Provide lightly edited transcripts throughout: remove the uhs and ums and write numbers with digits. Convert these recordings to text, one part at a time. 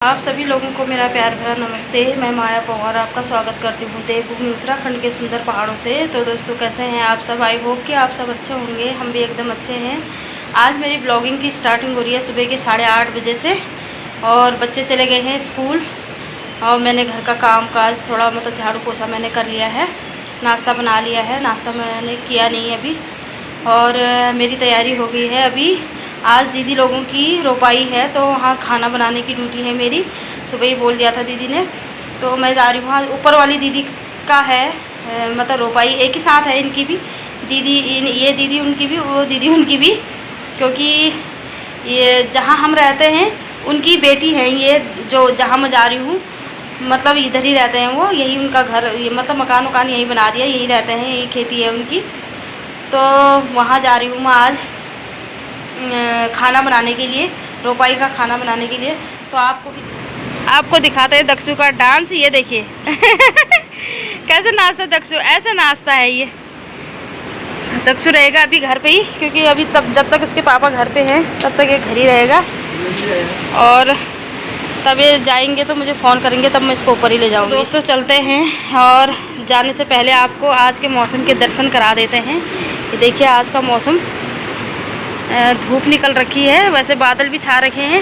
आप सभी लोगों को मेरा प्यार भरा नमस्ते। मैं माया पवार आपका स्वागत करती हूँ देवभूमि उत्तराखंड के सुंदर पहाड़ों से। तो दोस्तों कैसे हैं आप सब? आई होप कि आप सब अच्छे होंगे। हम भी एकदम अच्छे हैं। आज मेरी ब्लॉगिंग की स्टार्टिंग हो रही है सुबह के 8:30 बजे से, और बच्चे चले गए हैं स्कूल। और मैंने घर का काम काज थोड़ा झाड़ू पोछा मैंने कर लिया है, नाश्ता बना लिया है। नाश्ता मैंने किया नहीं अभी, और मेरी तैयारी हो गई है अभी। आज दीदी लोगों की रोपाई है, तो वहाँ खाना बनाने की ड्यूटी है मेरी। सुबह ही बोल दिया था दीदी ने, तो मैं जा रही हूँ। वहाँ ऊपर वाली दीदी का है रोपाई एक ही साथ है इनकी भी। ये दीदी उनकी भी, वो दीदी उनकी भी, क्योंकि ये जहाँ हम रहते हैं उनकी बेटी है। ये जो जहाँ मैं जा रही हूँ इधर ही रहते हैं वो, यही उनका घर, ये मकान वकान यहीं बना दिया, यहीं रहते हैं, यही खेती है उनकी। तो वहाँ जा रही हूँ मैं आज खाना बनाने के लिए, रोपाई का खाना बनाने के लिए। तो आपको दिखाते हैं दक्षु का डांस। ये देखिए कैसे नाचता है दक्षु, ऐसे नाचता है ये। दक्षु रहेगा अभी घर पे ही, क्योंकि अभी जब तक उसके पापा घर पे हैं तब तक ये घर ही रहेगा, और तब ये जाएंगे तो मुझे फ़ोन करेंगे, तब मैं इसको ऊपर ही ले जाऊँगी। दोस्तों चलते हैं, और जाने से पहले आपको आज के मौसम के दर्शन करा देते हैं। ये देखिए आज का मौसम, धूप निकल रखी है, वैसे बादल भी छा रखे हैं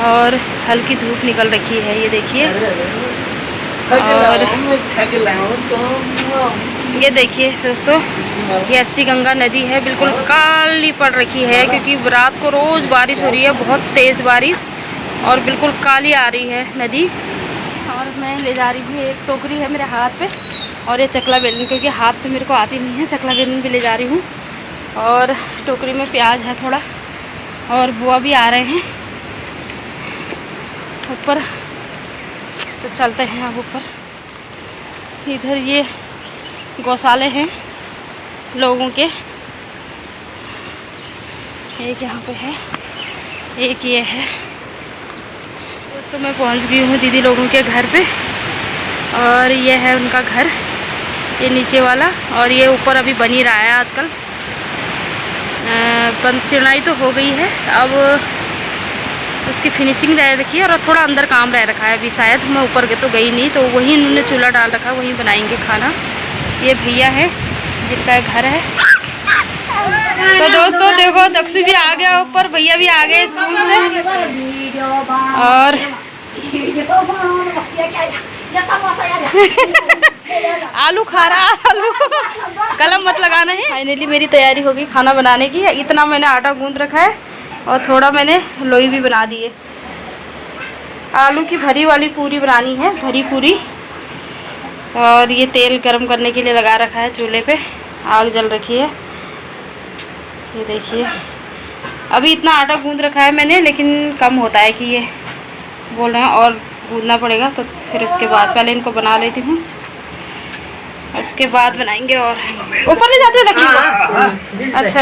और हल्की धूप निकल रखी है, ये देखिए। और ये देखिए दोस्तों, ये अस्सी गंगा नदी है, बिल्कुल काली पड़ रखी है, क्योंकि रात को रोज़ बारिश हो रही है, बहुत तेज़ बारिश, और बिल्कुल काली आ रही है नदी। और मैं ले जा रही हूँ, एक टोकरी है मेरे हाथ पे, और ये चकला बेलन, क्योंकि हाथ से मेरे को आती नहीं है, चकला बेलन भी ले जा रही हूँ। और टोकरी में प्याज है थोड़ा, और बुआ भी आ रहे हैं ऊपर। तो चलते हैं अब ऊपर। इधर ये गौशाले हैं लोगों के, एक यहाँ पे है, एक ये है। दोस्तों मैं पहुँच गई हूँ दीदी लोगों के घर पे, और ये है उनका घर, ये नीचे वाला, और ये ऊपर अभी बन ही रहा है आजकल। चिनाई तो हो गई है, अब उसकी फिनिशिंग रह रखी है, और थोड़ा अंदर काम रह रखा है अभी। शायद मैं ऊपर के तो गई नहीं, तो वहीं उन्होंने चूल्हा डाल रखा है, वहीं बनाएंगे खाना। ये भैया है जिनका घर है। तो दोस्तों देखो, दक्षु भी आ गया ऊपर, भैया भी आ गए स्कूल से, और आलू खा रहा, आलू कलम मत लगाना है। फाइनली मेरी तैयारी हो गई खाना बनाने की। इतना मैंने आटा गूंद रखा है, और थोड़ा मैंने लोई भी बना दी है। आलू की भरी वाली पूरी बनानी है, भरी पूरी। और ये तेल गरम करने के लिए लगा रखा है चूल्हे पे, आग जल रखी है। ये देखिए, अभी इतना आटा गूंद रखा है मैंने, लेकिन कम होता है कि ये बोल रहे हैं और गूंदना पड़ेगा। तो फिर उसके बाद पहले इनको बना लेती हूँ, उसके बाद बनाएंगे। और ऊपर ले जाते हो लकड़ी को? अच्छा,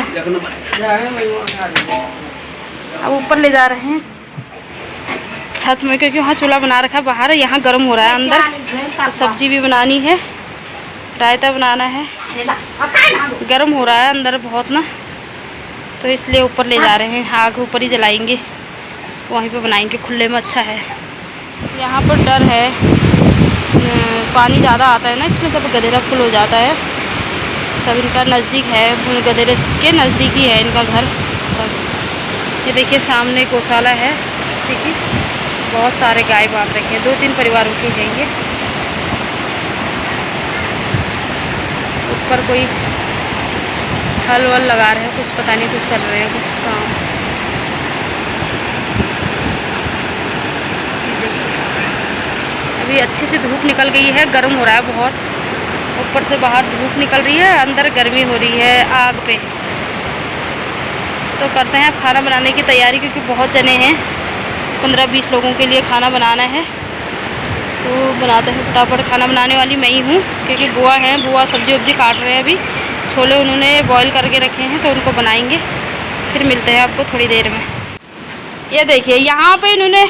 अब ऊपर ले जा रहे हैं छत में, क्योंकि वहाँ चूल्हा बना रखा है बाहर, यहाँ गर्म हो रहा है अंदर। तो सब्जी भी बनानी है, रायता बनाना है, गर्म हो रहा है अंदर बहुत ना, तो इसलिए ऊपर ले जा रहे हैं। आग ऊपर ही जलाएंगे, वहीं पे बनाएंगे, खुले में अच्छा है। यहाँ पर डर है, पानी ज़्यादा आता है ना इसमें, तब गधेरा फुल हो जाता है। तब इनका नज़दीक है, गधेरे के नज़दीक ही है इनका घर। ये देखिए सामने गौशाला है किसी की, बहुत सारे गाय बांध रखे हैं, 2-3 परिवारों के हैं ये। ऊपर कोई हल वल लगा रहे हैं, कुछ पता नहीं, कुछ कर रहे हैं कुछ काम। अभी अच्छी सी धूप निकल गई है, गर्म हो रहा है बहुत। ऊपर से बाहर धूप निकल रही है, अंदर गर्मी हो रही है आग पे। तो करते हैं अब खाना बनाने की तैयारी, क्योंकि बहुत जने हैं, 15-20 लोगों के लिए खाना बनाना है। तो बनाते हैं फटाफट। खाना बनाने वाली मैं ही हूँ, क्योंकि बुआ हैं, बुआ सब्जी वब्जी काट रहे हैं। अभी छोले उन्होंने बॉईल करके रखे हैं, तो उनको बनाएंगे, फिर मिलते हैं आपको थोड़ी देर में। ये देखिए यहाँ पे इन्होंने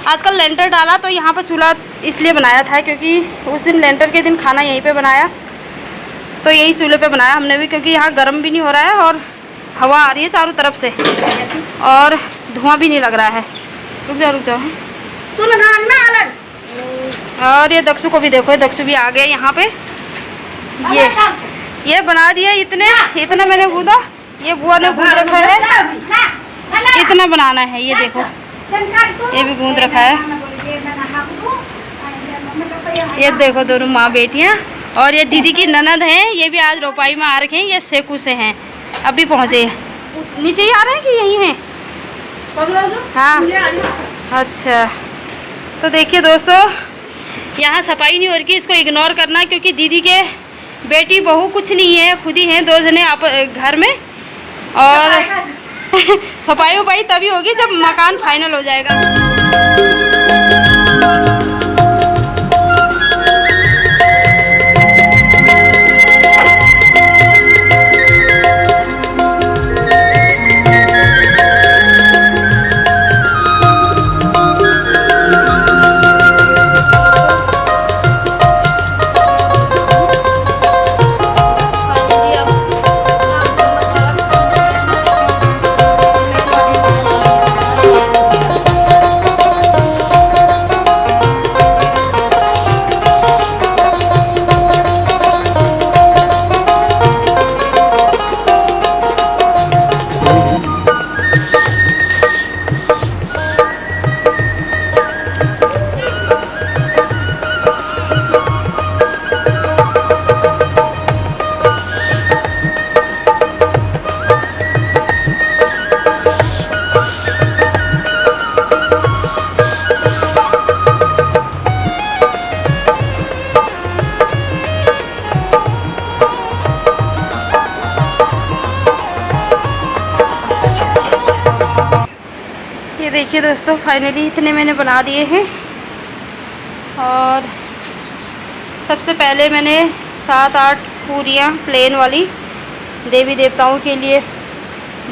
आजकल लेंटर डाला, तो यहाँ पर चूल्हा इसलिए बनाया था क्योंकि उस दिन लेंटर के दिन खाना यहीं पे बनाया, तो यही चूल्हे पे बनाया हमने भी, क्योंकि यहाँ गर्म भी नहीं हो रहा है और हवा आ रही है चारों तरफ से, और धुआं भी नहीं लग रहा है। रुक जाओ और ये दक्षु को भी देखो, दक्षु भी आ गए यहाँ पे। ये बना दिया, इतना मैंने गूंदा, ये बुआ ने गूंद रखा है, इतना बनाना है। ये देखो, ये भी गूंद रखा है। ये देखो दोनों माँ बेटियाँ, और ये दीदी की ननद हैं, ये भी आज रोपाई में आ रखे हैं। ये सेकू से हैं, अभी पहुँचे। नीचे ही आ रहे हैं कि यहीं हैं? हाँ, अच्छा। तो देखिए दोस्तों, यहाँ सफाई नहीं हो रही, इसको इग्नोर करना, क्योंकि दीदी के बेटी बहू कुछ नहीं है, खुद ही हैं 2 जने आप घर में। और सफाई वफाई तभी होगी जब मकान फाइनल हो जाएगा। देखिए दोस्तों, फाइनली इतने मैंने बना दिए हैं। और सबसे पहले मैंने 7-8 पूरियाँ प्लेन वाली देवी देवताओं के लिए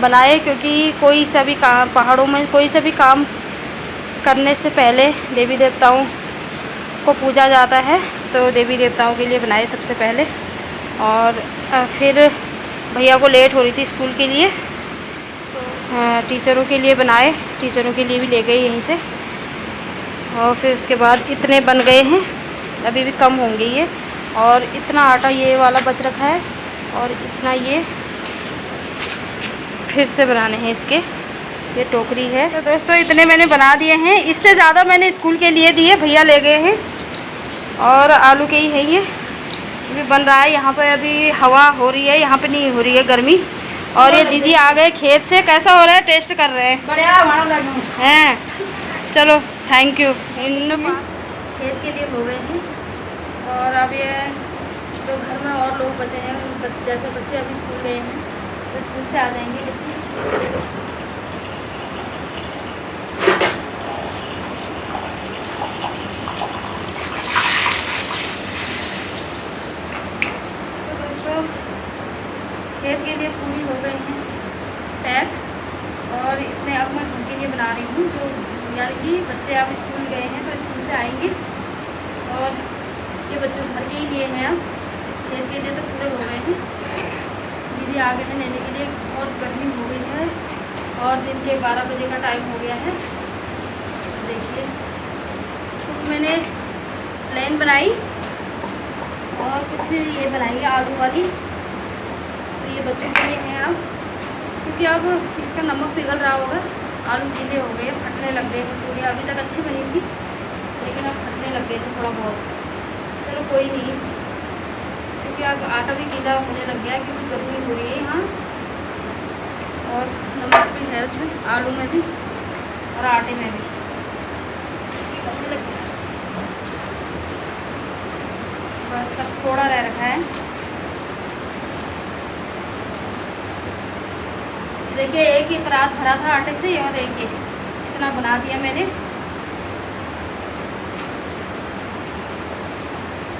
बनाए, क्योंकि कोई सा भी काम पहाड़ों में कोई सा भी काम करने से पहले देवी देवताओं को पूजा जाता है। तो देवी देवताओं के लिए बनाए सबसे पहले। और फिर भैया को लेट हो रही थी स्कूल के लिए, टीचरों के लिए बनाए, टीचरों के लिए भी ले गए यहीं से। और फिर उसके बाद इतने बन गए हैं, अभी भी कम होंगे ये। और इतना आटा ये वाला बच रखा है, और इतना ये फिर से बनाने हैं इसके। ये टोकरी है। तो दोस्तों इतने मैंने बना दिए हैं, इससे ज़्यादा मैंने स्कूल के लिए दिए, भैया ले गए हैं। और आलू के ही है ये भी बन रहा है। यहाँ पे अभी हवा हो रही है, यहाँ पे नहीं हो रही है गर्मी। और ये दीदी आ गए खेत से, कैसा हो रहा है? टेस्ट कर रहे हैं। बढ़िया हैं, चलो थैंक यू। इन खेत के लिए हो गए हैं। और अब ये जो घर में और लोग बचे हैं, जैसे बच्चे अभी स्कूल गए हैं, तो स्कूल से आ जाएंगे बच्चे। तो दोस्तों खेत के लिए पूरी हो गई हैं पैक। और इतने अब मैं घर के लिए बना रही हूँ, जो यानी कि बच्चे अब स्कूल गए हैं तो स्कूल से आएंगे। और ये बच्चों घर के ही लिए हैं, अब खेत के लिए तो पूरे हो गए हैं। दीदी आ गए हैं लेने के लिए। बहुत गर्मी हो गई है और दिन के 12 बजे का टाइम हो गया है। देखिए कुछ मैंने प्लेन बनाई और कुछ ये बनाई आलू वाली। तो ये बच्चों के लिए हैं अब, क्योंकि अब इसका नमक पिघल रहा होगा। आलू गीले हो गए, फटने लग गए हैं पूरी। अभी तक अच्छी बनी थी, लेकिन अब फटने लग गए थे थोड़ा बहुत। चलो कोई नहीं, क्योंकि अब आटा भी गीला होने लग गया है, क्योंकि गर्मी हो रही है यहाँ। और नमक भी है उसमें, आलू में भी और आटे में भी। बस सब थोड़ा रह रखा है। देखिए एक ही परात भरा था आटे से, और एक इतना बना दिया मैंने।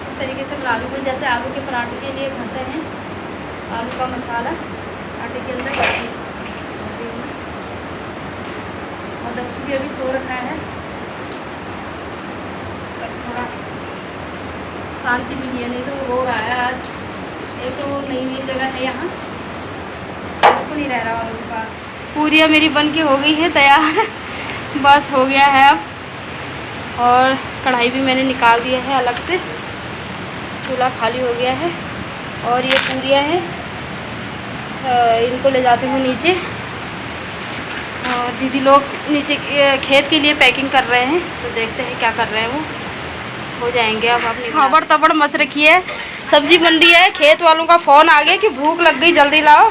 इस तरीके से आलू को, जैसे आलू के पराठे के लिए भरते हैं, आलू का मसाला आटे के अंदर। और दक्षु भी अभी सो रखा है, थोड़ा शांति मिली है, नहीं तो रो रहा है आज। एक तो नई नई जगह है यहाँ, नहीं रह रहा उनके पास। पूरियाँ मेरी बन के हो गई है तैयार, बस हो गया है अब। और कढ़ाई भी मैंने निकाल दिया है अलग से, चूल्हा खाली हो गया है। और ये पूरियाँ हैं, इनको ले जाती हूँ नीचे। और दीदी लोग नीचे खेत के लिए पैकिंग कर रहे हैं, तो देखते हैं क्या कर रहे हैं वो। हो जाएंगे अब अपनी खबर तबड़ मच रखी है, सब्जी बन रही है। खेत वालों का फ़ोन आ गया कि भूख लग गई, जल्दी लाओ।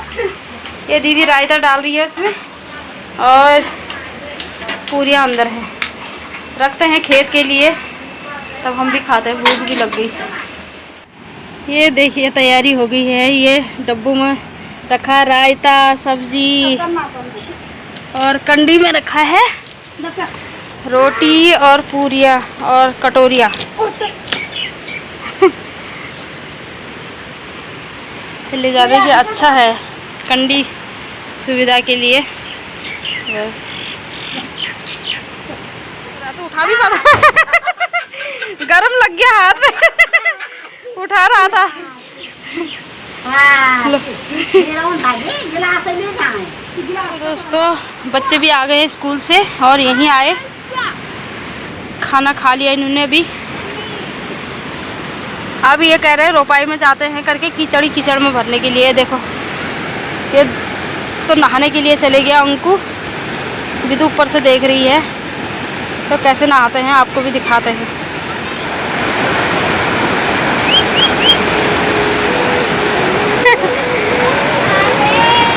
ये दीदी रायता डाल रही है उसमें, और पूरियाँ अंदर हैं। रखते हैं खेत के लिए, तब हम भी खाते हैं, भूख भी लग गई। ये देखिए तैयारी हो गई है। ये डब्बों में रखा रायता, सब्जी, और कंडी में रखा है रोटी और पूरियाँ और कटोरियाँ। ले जा दीजिए, अच्छा है कंडी सुविधा के लिए। बस तो उठा भी पता गरम लग गया हाथ में उठा रहा था। तो दोस्तों बच्चे भी आ गए हैं स्कूल से, और यहीं आए, खाना खा लिया इन्होंने अभी। अब ये कह रहे हैं रोपाई में जाते हैं करके, कीचड़ में भरने के लिए। देखो ये तो नहाने के लिए चले गया अंकु, भी तो ऊपर से देख रही है। तो कैसे नहाते हैं आपको भी दिखाते हैं।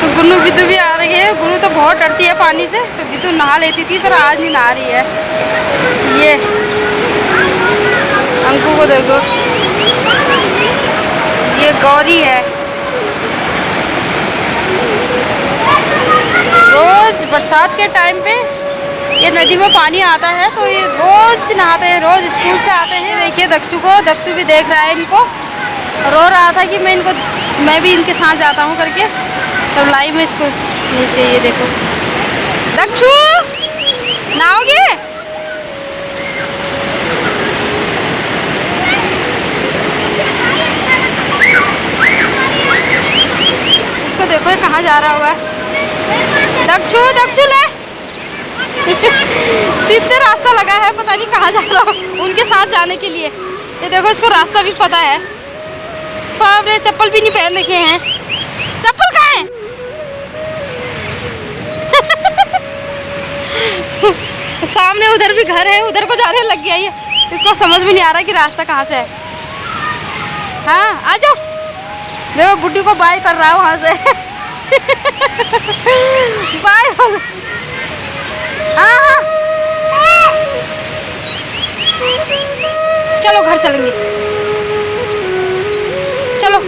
तो गुन्नू बिदू भी आ रही है। गुन्नू तो बहुत डरती है पानी से, तो बिदू नहा लेती थी, पर आज नहीं नहा रही है। ये अंकु को देखो, ये गौरी है। रोज बरसात के टाइम पे ये नदी में पानी आता है, तो ये रोज नहाते हैं, रोज स्कूल से आते हैं। देखिए दक्षु को, दक्षु भी देख रहा है इनको, रो रहा था कि मैं भी इनके साथ जाता हूँ करके। तब लाई मैं इसको नीचे। ये देखो दक्षु, नहाओगे? इसको देखो ये कहाँ जा रहा हुआ है। दक्षु, दक्षु ले सीधे रास्ता लगा है, पता नहीं कहाँ जा रहा हूँ उनके साथ जाने के लिए। ये देखो इसको रास्ता भी पता है। बाबरे, चप्पल भी नहीं पहन रखे हैं। चप्पल कहाँ है? सामने उधर भी घर है, उधर को जाने लग गया ये। इसको समझ में नहीं आ रहा कि रास्ता कहाँ से है। हाँ आ जाओ। देखो बुड्ढी को बाय कर रहा है वहाँ से। बाय। हाँ हाँ चलो घर चलेंगे, चलो।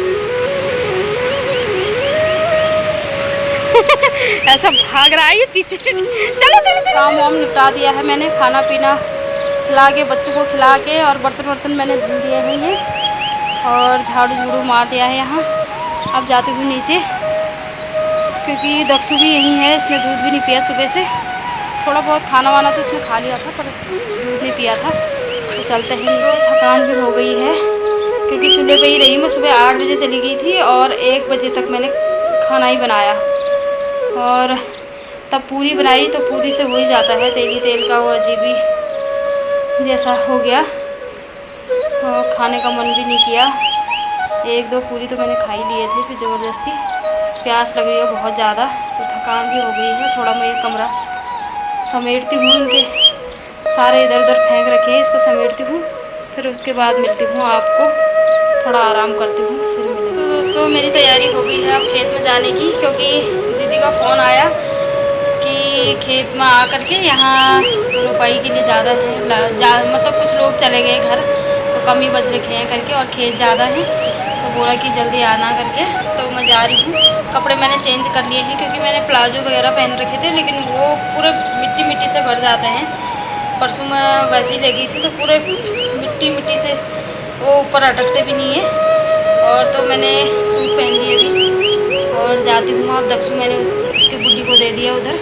ऐसा भाग रहा है ये पीछे पीछे। चलो चलो चलो। काम वाम निपटा दिया है मैंने, खाना पीना खिला के, बच्चों को खिला के, और बर्तन मैंने धुल दिए हैं ये, और झाड़ू झाड़ू मार दिया है यहाँ। अब जाती हूँ नीचे, क्योंकि दक्षु भी यहीं है, इसने दूध भी नहीं पिया सुबह से। थोड़ा बहुत खाना वाना तो इसने खा लिया था, पर दूध नहीं पिया था। तो चलते हैं नीचे। थकान भी हो गई है, क्योंकि चूल्हे पे ही रही मैं। सुबह 8 बजे चली गई थी, और 1 बजे तक मैंने खाना ही बनाया, और तब पूरी बनाई। तो पूरी से हो ही जाता है, तेली तेल का वो अजीबी जैसा हो गया, और खाने का मन भी नहीं किया। 1-2 पूरी तो मैंने खा ही लिए थे, फिर ज़बरदस्ती प्यास लग रही है बहुत ज़्यादा। तो थकान भी हो गई है। थोड़ा मैं ये कमरा समेटती हूँ, इनके सारे इधर उधर फेंक रखे हैं, इसको समेटती हूँ, फिर उसके बाद मिलती हूँ आपको। थोड़ा आराम करती हूँ, फिर मिलती। तो दोस्तों मेरी तैयारी हो गई है अब खेत में जाने की, क्योंकि दीदी का फ़ोन आया कि खेत में आ करके यहाँ रुपाई के लिए ज़्यादा है, मतलब कुछ लोग चले गए घर, तो कम ही बच रखे हैं करके, और खेत ज़्यादा है, तो बोला कि जल्दी आना करके। तो मैं जा रही हूँ। कपड़े मैंने चेंज कर लिए हैं, क्योंकि मैंने प्लाजो वगैरह पहन रखे थे, लेकिन वो पूरे मिट्टी से भर जाते हैं। परसों मैं वैसे ही लगी थी, तो पूरे मिट्टी से वो ऊपर अटकते भी नहीं है। और तो मैंने सूट पहन लिए अभी, और जाती हूँ। अब दक्षु मैंने उसकी बुड्ढी को दे दिया उधर।